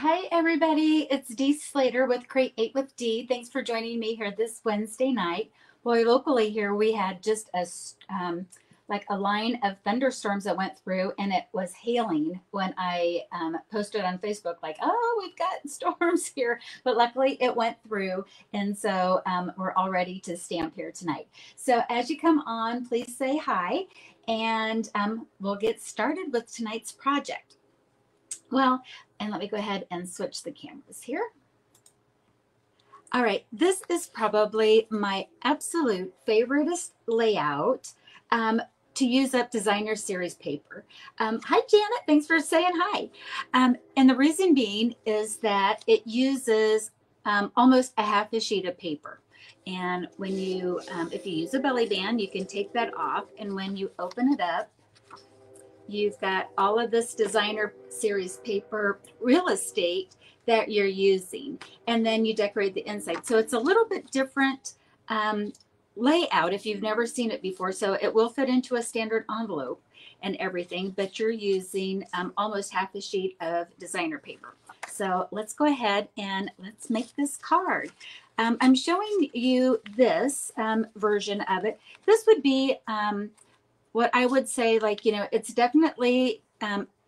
Hi, everybody. It's Dee Slater with Create with Dee. Thanks for joining me here this Wednesday night. Boy, locally here we had just like a line of thunderstorms that went through, and it was hailing when I posted on Facebook, like, "Oh, we've got storms here." But luckily, it went through, and so we're all ready to stamp here tonight. So as you come on, please say hi, and we'll get started with tonight's project. Well, and let me go ahead and switch the cameras here. All right, this is probably my absolute favoriteest layout to use up designer series paper. Hi, Janet. Thanks for saying hi. And the reason being is that it uses almost a half a sheet of paper. And when you, if you use a belly band, you can take that off. And when you open it up, you've got all of this designer series paper real estate that you're using, and then you decorate the inside. So it's a little bit different layout if you've never seen it before. So it will fit into a standard envelope and everything, but you're using almost half a sheet of designer paper. So let's go ahead and let's make this card. I'm showing you this version of it. This would be what I would say, like, it's definitely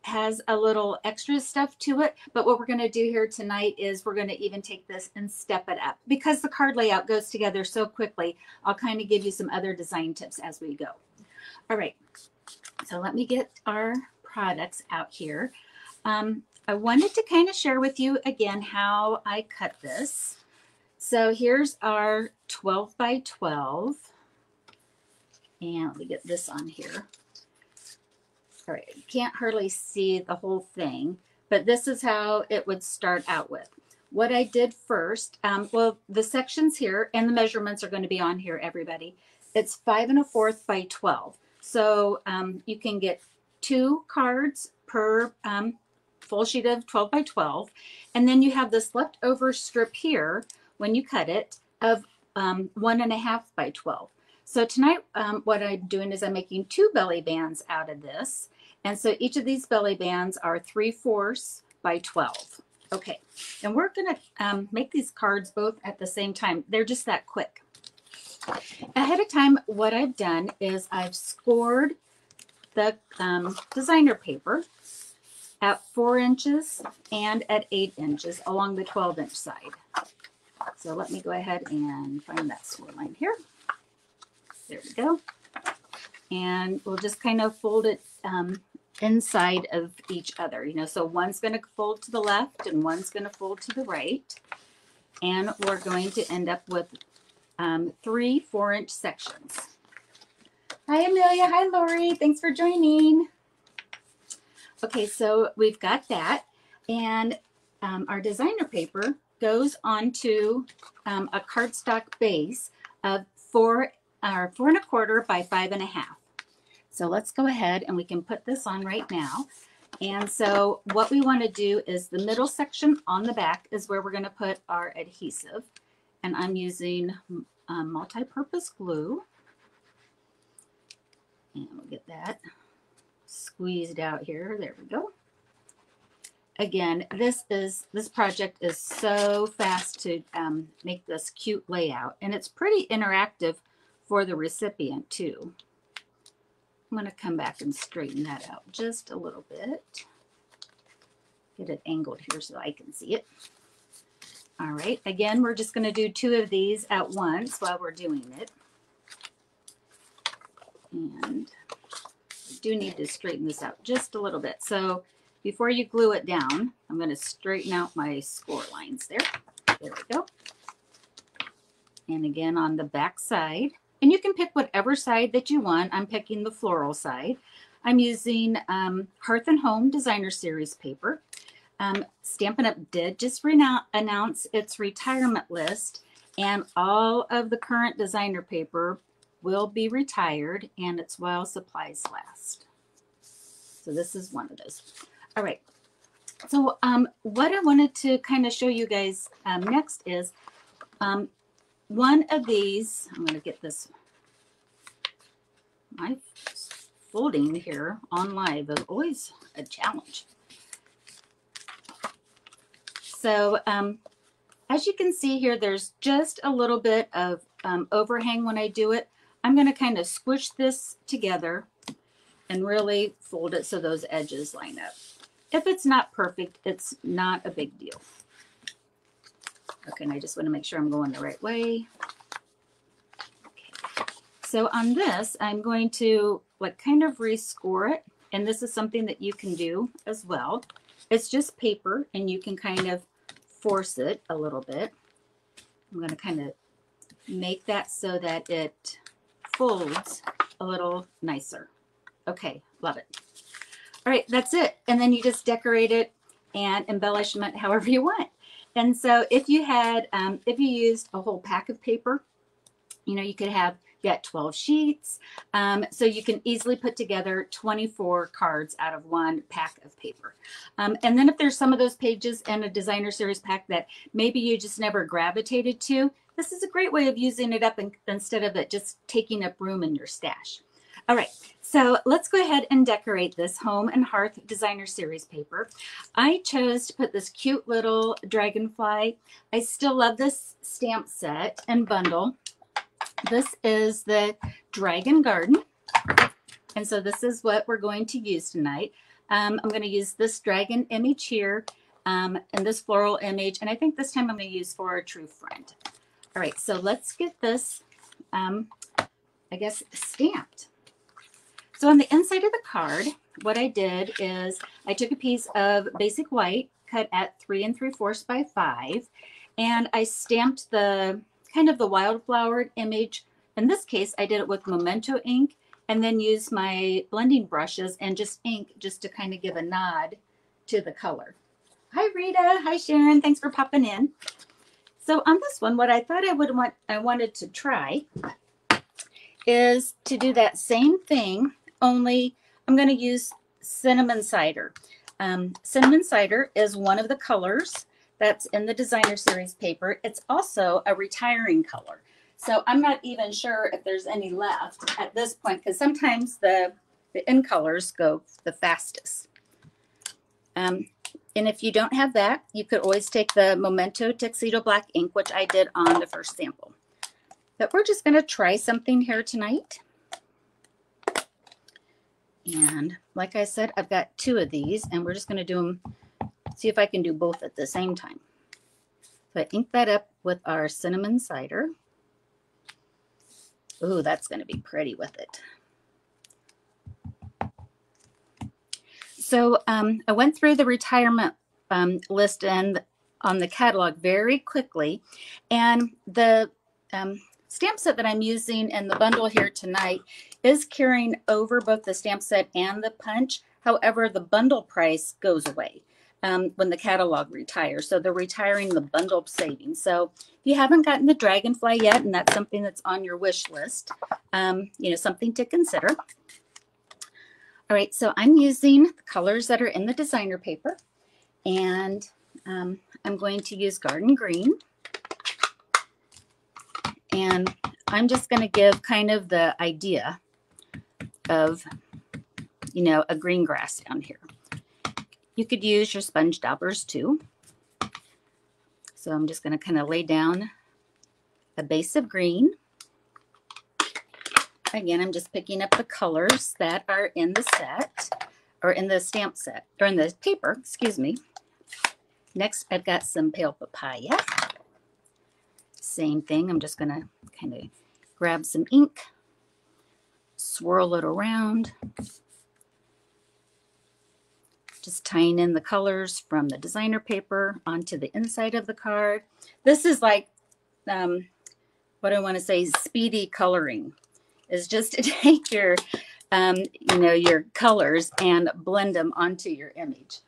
has a little extra stuff to it. But what we're going to do here tonight is we're going to even take this and step it up. Because the card layout goes together so quickly, I'll kind of give you some other design tips as we go. All right, so let me get our products out here. I wanted to kind of share with you again how I cut this. So here's our 12 by 12. And let me get this on here. All right, you can't hardly see the whole thing, but this is how it would start out with. What I did first, well, the sections here and the measurements are going to be on here, everybody. It's 5 1/4 by 12. So you can get 2 cards per full sheet of 12 by 12. And then you have this leftover strip here, when you cut it, of 1 1/2 by 12. So tonight, what I'm doing is I'm making 2 belly bands out of this. And so each of these belly bands are 3/4 by 12. Okay, and we're going to make these cards both at the same time. They're just that quick. Ahead of time, what I've done is I've scored the designer paper at 4 inches and at 8 inches along the 12-inch side. So let me go ahead and find that score line here. There we go. And we'll just kind of fold it inside of each other. So one's going to fold to the left and one's going to fold to the right. And we're going to end up with 3 4-inch sections. Hi, Amelia. Hi, Lori. Thanks for joining. Okay, so we've got that. And our designer paper goes onto a cardstock base of 4 1/4 by 5 1/2. So let's go ahead and we can put this on right now. And so what we want to do is the middle section on the back is where we're going to put our adhesive. And I'm using multi-purpose glue. And we'll get that squeezed out here. There we go. Again, this project is so fast to make this cute layout. And it's pretty interactive for the recipient too. I'm going to come back and straighten that out just a little bit. Get it angled here so I can see it. All right, again, we're just going to do 2 of these at once while we're doing it. And I do need to straighten this out just a little bit. So before you glue it down, I'm going to straighten out my score lines there. There we go. And again on the back side. And you can pick whatever side that you want. I'm picking the floral side. I'm using Hearth and Home Designer Series paper. Stampin' Up! Did just announce its retirement list, and all of the current designer paper will be retired, and it's while supplies last. So this is one of those. All right. So what I wanted to kind of show you guys next is one of these. I'm going to get this. My folding here on live is always a challenge. So as you can see here, there's just a little bit of overhang when I do it. I'm going to kind of squish this together and really fold it so those edges line up. If it's not perfect, it's not a big deal. Okay, and I just want to make sure I'm going the right way. Okay. So on this, I'm going to like kind of rescore it. And this is something that you can do as well. It's just paper and you can kind of force it a little bit. I'm going to kind of make that so that it folds a little nicer. Okay, love it. All right, that's it. And then you just decorate it and embellishment however you want. And so if you had, if you used a whole pack of paper, you know, you could have, you got 12 sheets. So you can easily put together 24 cards out of one pack of paper. And then if there's some of those pages in a designer series pack that maybe you just never gravitated to, this is a great way of using it up instead of it just taking up room in your stash. All right, so let's go ahead and decorate this Home and Hearth Designer Series paper. I chose to put this cute little dragonfly. I still love this stamp set and bundle. This is the Dragon Garden. And so this is what we're going to use tonight. I'm going to use this dragon image here and this floral image. And I think this time I'm going to use For a True Friend. All right, so let's get this, I guess, stamped. So on the inside of the card, what I did is I took a piece of basic white cut at 3 3/4 by 5, and I stamped the kind of the wildflowered image. In this case, I did it with Memento ink and then used my blending brushes and just ink just to kind of give a nod to the color. Hi, Rita. Hi, Sharon. Thanks for popping in. So on this one, what I thought I wanted to try is to do that same thing, only I'm going to use cinnamon cider. Cinnamon cider is one of the colors that's in the designer series paper. It's also a retiring color. So I'm not even sure if there's any left at this point, because sometimes the in colors go the fastest. And if you don't have that, you could always take the Memento Tuxedo Black ink, which I did on the first sample. But we're just going to try something here tonight. And like I said, I've got 2 of these, and we're just going to do them, see if I can do both at the same time. So I ink that up with our cinnamon cider. Ooh, that's going to be pretty with it. So I went through the retirement list and on the catalog very quickly, and the stamp set that I'm using in the bundle here tonight is carrying over both the stamp set and the punch. However, the bundle price goes away when the catalog retires. So they're retiring the bundle savings. So if you haven't gotten the dragonfly yet, and that's something that's on your wish list, you know, something to consider. All right, so I'm using the colors that are in the designer paper, and I'm going to use Garden Green. And I'm just going to give kind of the idea of, you know, a green grass down here. You could use your sponge daubers too. So I'm just going to kind of lay down a base of green. Again, I'm just picking up the colors that are in the set, or in the stamp set, or in the paper, excuse me. Next, I've got some pale papaya. Same thing, I'm just going to kind of grab some ink, swirl it around, just tying in the colors from the designer paper onto the inside of the card. This is like, what I want to say, speedy coloring. Is just to take your, you know, your colors and blend them onto your image.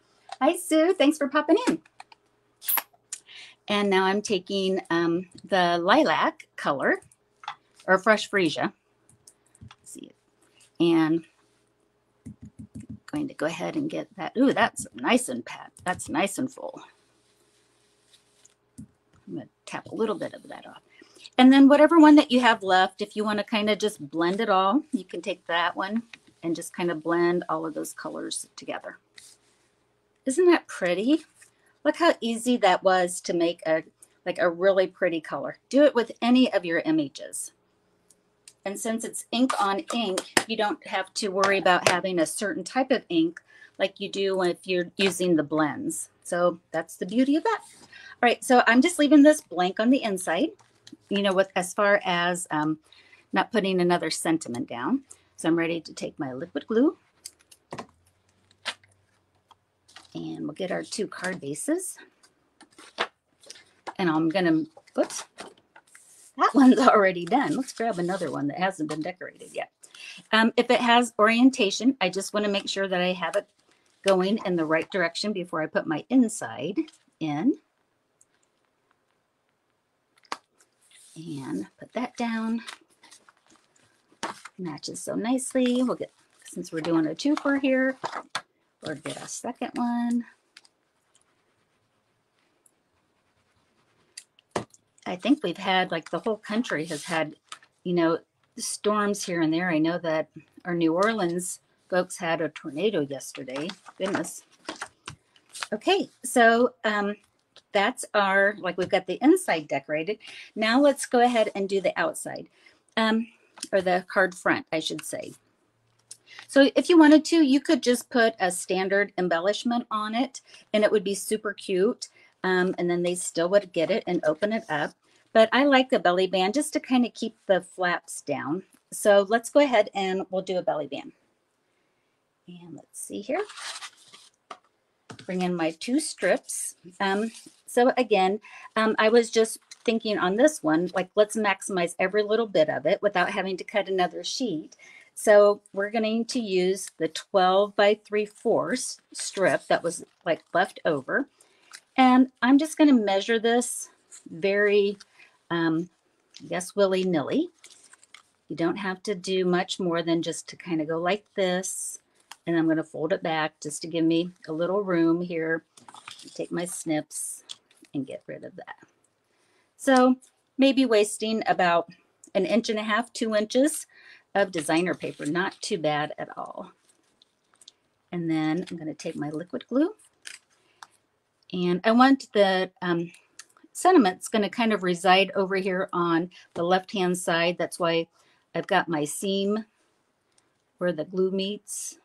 Hi, Sue. Thanks for popping in. And now I'm taking the lilac color, or fresh freesia. Let's see it. And I'm going to go ahead and get that. Ooh, that's nice and pat. That's nice and full. I'm going to tap a little bit of that off. And then whatever one that you have left, if you want to kind of just blend it all, you can take that one and just kind of blend all of those colors together. Isn't that pretty? Look how easy that was to make a really pretty color. Do it with any of your images. And since it's ink on ink, you don't have to worry about having a certain type of ink like you do if you're using the blends. So that's the beauty of that. All right, so I'm just leaving this blank on the inside, you know, with as far as not putting another sentiment down. So I'm ready to take my liquid glue, and we'll get our 2 card bases. And I'm gonna, oops, that one's already done. Let's grab another one that hasn't been decorated yet. If it has orientation, I just want to make sure that I have it going in the right direction before I put my inside in. And put that down. Matches so nicely. We'll get, since we're doing a 2-for here, we'll get a second one. I think we've had, like, the whole country has had, you know, storms here and there. I know that our New Orleans folks had a tornado yesterday. Goodness. Okay, so that's our, like, we've got the inside decorated. Now let's go ahead and do the outside, or the card front, I should say. So if you wanted to, you could just put a standard embellishment on it, and it would be super cute. And then they still would get it and open it up. But I like the belly band just to kind of keep the flaps down. So let's go ahead and we'll do a belly band. And let's see here. Bring in my 2 strips. So again, I was just thinking on this one, like, let's maximize every little bit of it without having to cut another sheet. So we're going to use the 12 by 3/4 strip that was, like, left over. And I'm just going to measure this very, I guess, willy-nilly. You don't have to do much more than just to kind of go like this. And I'm going to fold it back just to give me a little room here. Take my snips and get rid of that. So maybe wasting about 1.5 inches, 2 inches of designer paper. Not too bad at all. And then I'm going to take my liquid glue. And I want the sentiment's going to kind of reside over here on the left-hand side. That's why I've got my seam where the glue meets.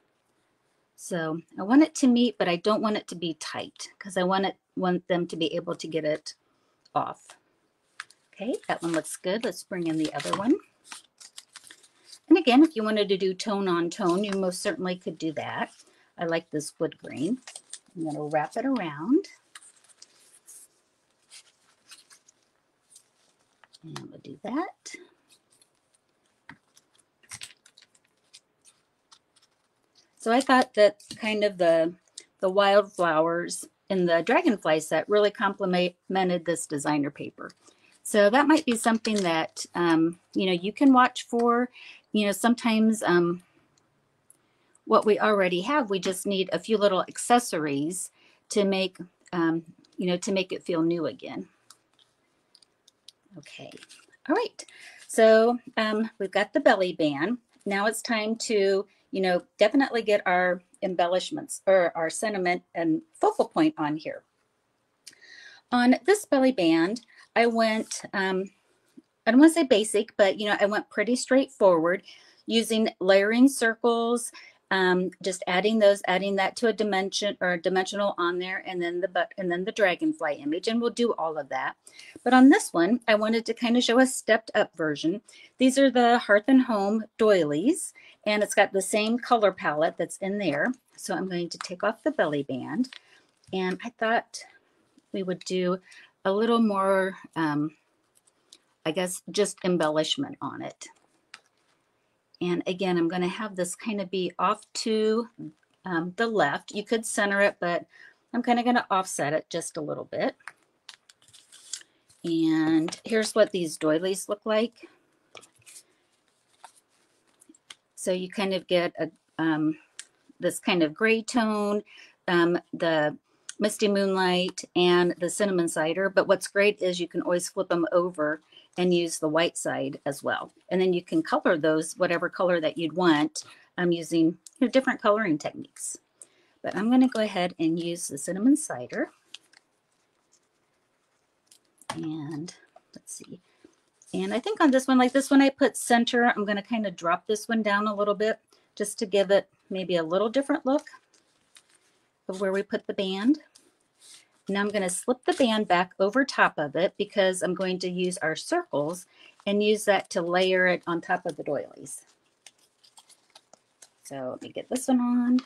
So I want it to meet, but I don't want it to be tight because I want them to be able to get it off. Okay, that one looks good. Let's bring in the other one. And again, if you wanted to do tone on tone, you most certainly could do that. I like this wood grain. I'm going to wrap it around. And we'll do that. So I thought that kind of the wildflowers in the dragonfly set really complemented this designer paper. So that might be something that, you know, you can watch for. You know, sometimes what we already have, we just need a few little accessories to make, you know, to make it feel new again. Okay. All right. So we've got the belly band. Now it's time to, you know, definitely get our embellishments or our sentiment and focal point on here. On this belly band, I went, I don't want to say basic, but, you know, I went pretty straightforward using layering circles, just adding that to a dimension or a dimensional on there, and then the dragonfly image, and we'll do all of that. But on this one, I wanted to kind of show a stepped up version. These are the Hearth and Home doilies, and it's got the same color palette that's in there. So I'm going to take off the belly band, and I thought we would do a little more, I guess, just embellishment on it. And again, I'm going to have this kind of be off to the left. You could center it, but I'm kind of going to offset it just a little bit. And here's what these doilies look like. So you kind of get a, this kind of gray tone, the Misty Moonlight, and the Cinnamon Cider. But what's great is you can always flip them over and use the white side as well. And then you can color those whatever color that you'd want using different coloring techniques. But I'm going to go ahead and use the Cinnamon Cider. And let's see. And I think on this one, like this one I put center, I'm going to kind of drop this one down a little bit just to give it maybe a little different look of where we put the band. Now I'm going to slip the band back over top of it because I'm going to use our circles and use that to layer it on top of the doilies. So let me get this one on.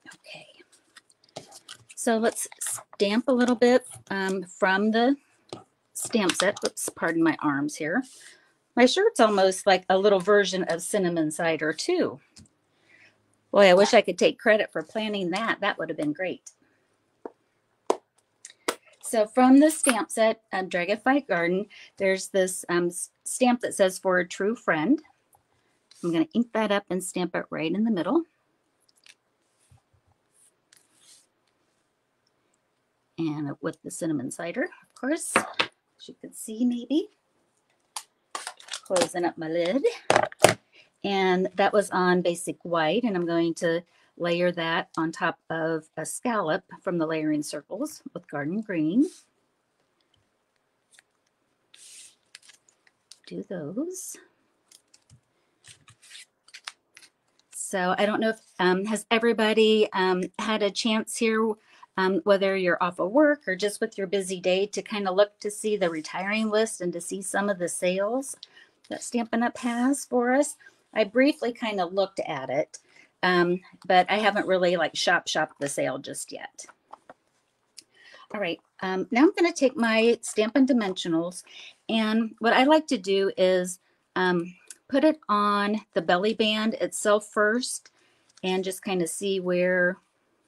Okay. So let's stamp a little bit from the stamp set. Oops, pardon my arms here. My shirt's almost like a little version of cinnamon cider too. Boy, I wish I could take credit for planning that. That would have been great. So from the stamp set, Dragonfly Garden, there's this stamp that says "For a True Friend." I'm going to ink that up and stamp it right in the middle. And with the cinnamon cider, of course, as you could see maybe. Closing up my lid. And that was on basic white, and I'm going to layer that on top of a scallop from the layering circles with garden green. Do those. So I don't know if has everybody had a chance here, whether you're off of work or just with your busy day, to kind of look to see the retiring list and to see some of the sales that Stampin' Up! Has for us. I briefly kind of looked at it, but I haven't really like shopped the sale just yet. All right, now I'm going to take my Stampin' Dimensionals, and what I like to do is put it on the belly band itself first and just kind of see where,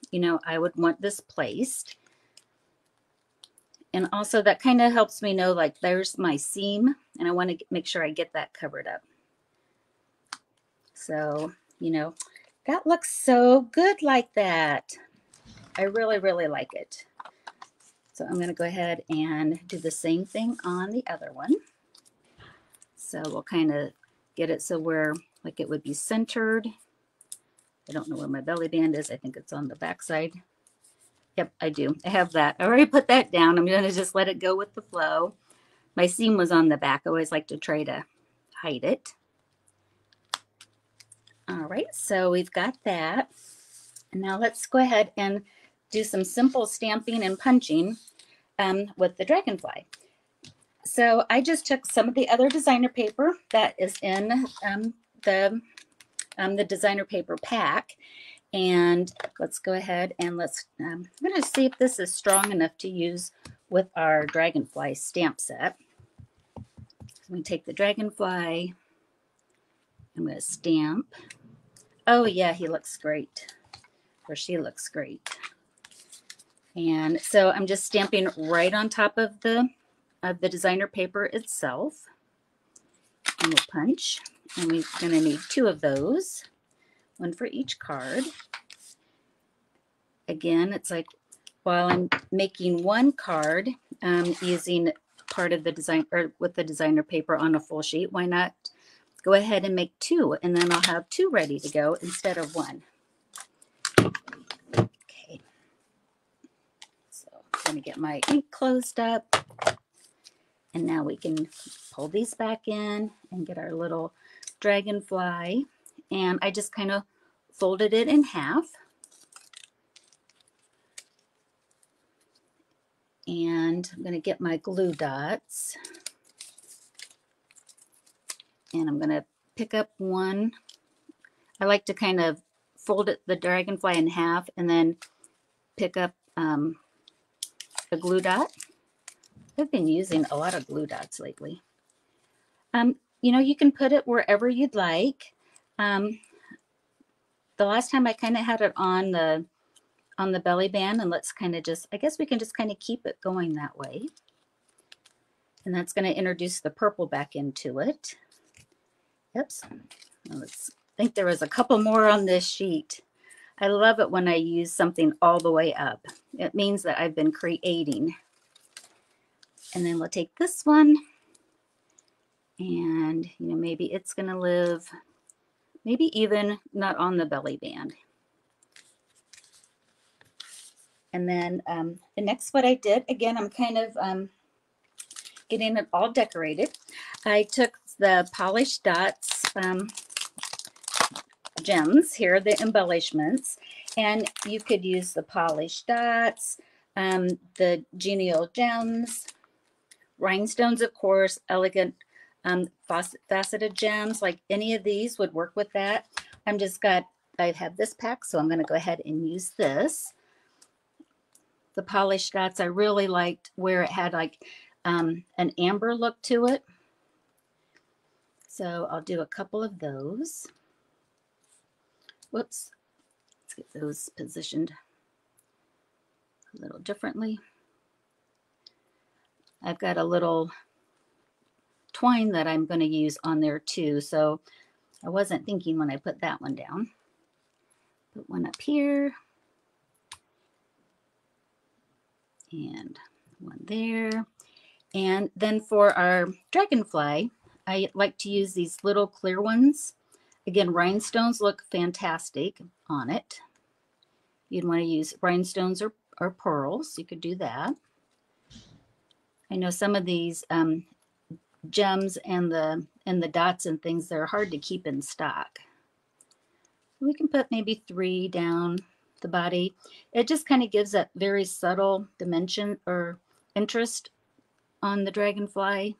you know, I would want this placed. And also that kind of helps me know, like, there's my seam, and I want to make sure I get that covered up. So, you know, that looks so good like that. I really, really like it. So I'm going to go ahead and do the same thing on the other one. So we'll kind of get it so where, like, it would be centered. I don't know where my belly band is. I think it's on the back side. Yep, I do. I have that. I already put that down. I'm going to just let it go with the flow. My seam was on the back. I always like to try to hide it. All right, so we've got that. Now let's go ahead and do some simple stamping and punching with the Dragonfly. So I just took some of the other designer paper that is in the designer paper pack, and let's go ahead and let's, I'm going to see if this is strong enough to use with our Dragonfly stamp set. I'm going to take the Dragonfly, I'm going to stamp. Oh yeah, he looks great, or she looks great. And so I'm just stamping right on top of the designer paper itself. And we'll punch, and we're going to need 2 of those, 1 for each card. Again, it's like while I'm making 1 card using part of the design, or with the designer paper on a full sheet, why not go ahead and make 2, and then I'll have 2 ready to go instead of 1. Okay, so I'm going to get my ink closed up, and now we can pull these back in and get our little Dragonfly. And I just kind of folded it in half. And I'm going to get my glue dots. And I'm going to pick up 1. I like to kind of fold it, the Dragonfly, in half and then pick up a glue dot. I've been using a lot of glue dots lately. You know, you can put it wherever you'd like. The last time I kind of had it on the belly band, and let's kind of just, I guess we can just kind of keep it going that way. And that's going to introduce the purple back into it. Oops. Let's think there was a couple more on this sheet. I love it when I use something all the way up. It means that I've been creating. And then we'll take this one, and you know, maybe it's going to live, maybe even not on the belly band. And then the next what I did, again, I'm kind of getting it all decorated. I took the Polished Dots gems here, the embellishments, and you could use the Polished Dots, the Genial Gems, rhinestones, of course, elegant faceted gems, like any of these would work with that. I have this pack, so I'm going to go ahead and use this. The Polished Dots, I really liked where it had like an amber look to it. So I'll do a couple of those. Whoops. Let's get those positioned a little differently. I've got a little twine that I'm going to use on there too. So I wasn't thinking when I put that one down. Put one up here. And one there. And then for our dragonfly, I like to use these little clear ones. Again, rhinestones look fantastic on it. You'd want to use rhinestones or pearls. You could do that. I know some of these gems and the dots and things, they're hard to keep in stock. We can put maybe 3 down the body. It just kind of gives that very subtle dimension or interest on the dragonfly.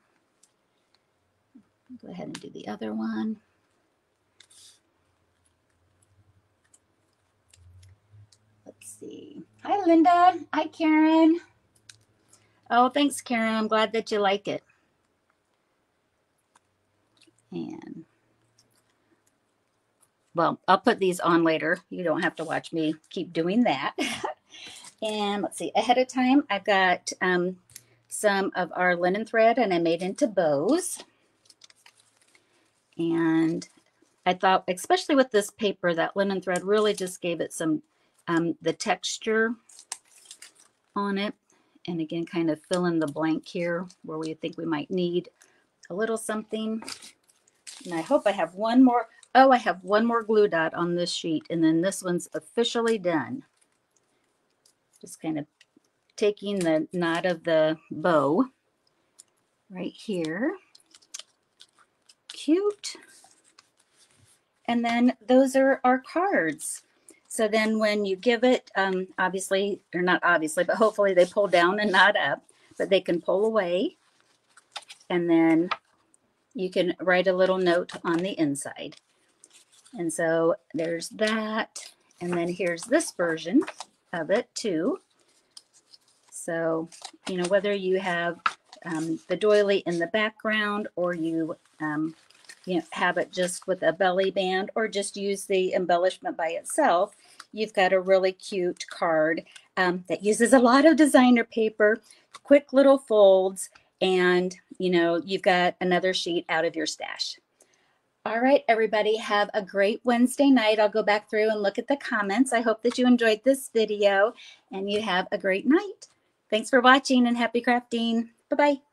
Go ahead and do the other one. Let's see. Hi, Linda. Hi, Karen. Oh, thanks, Karen. I'm glad that you like it. And, well, I'll put these on later. You don't have to watch me keep doing that. And let's see, ahead of time, I've got some of our linen thread, and I made into bows. And I thought, especially with this paper, that linen thread really just gave it some, the texture on it. And again, kind of fill in the blank here where we think we might need a little something. And I hope I have one more. Oh, I have one more glue dot on this sheet, and then this one's officially done. Just kind of taking the knot of the bow right here. Cute. And then those are our cards. So then when you give it, obviously, or not obviously, but hopefully they pull down and not up, but they can pull away. And then you can write a little note on the inside. And so there's that. And then here's this version of it too. So, you know, whether you have the doily in the background, or you know, have it just with a belly band, or just use the embellishment by itself, you've got a really cute card that uses a lot of designer paper, quick little folds, and, you know, you've got another sheet out of your stash. All right, everybody, have a great Wednesday night. I'll go back through and look at the comments. I hope that you enjoyed this video and you have a great night. Thanks for watching and happy crafting. Bye-bye.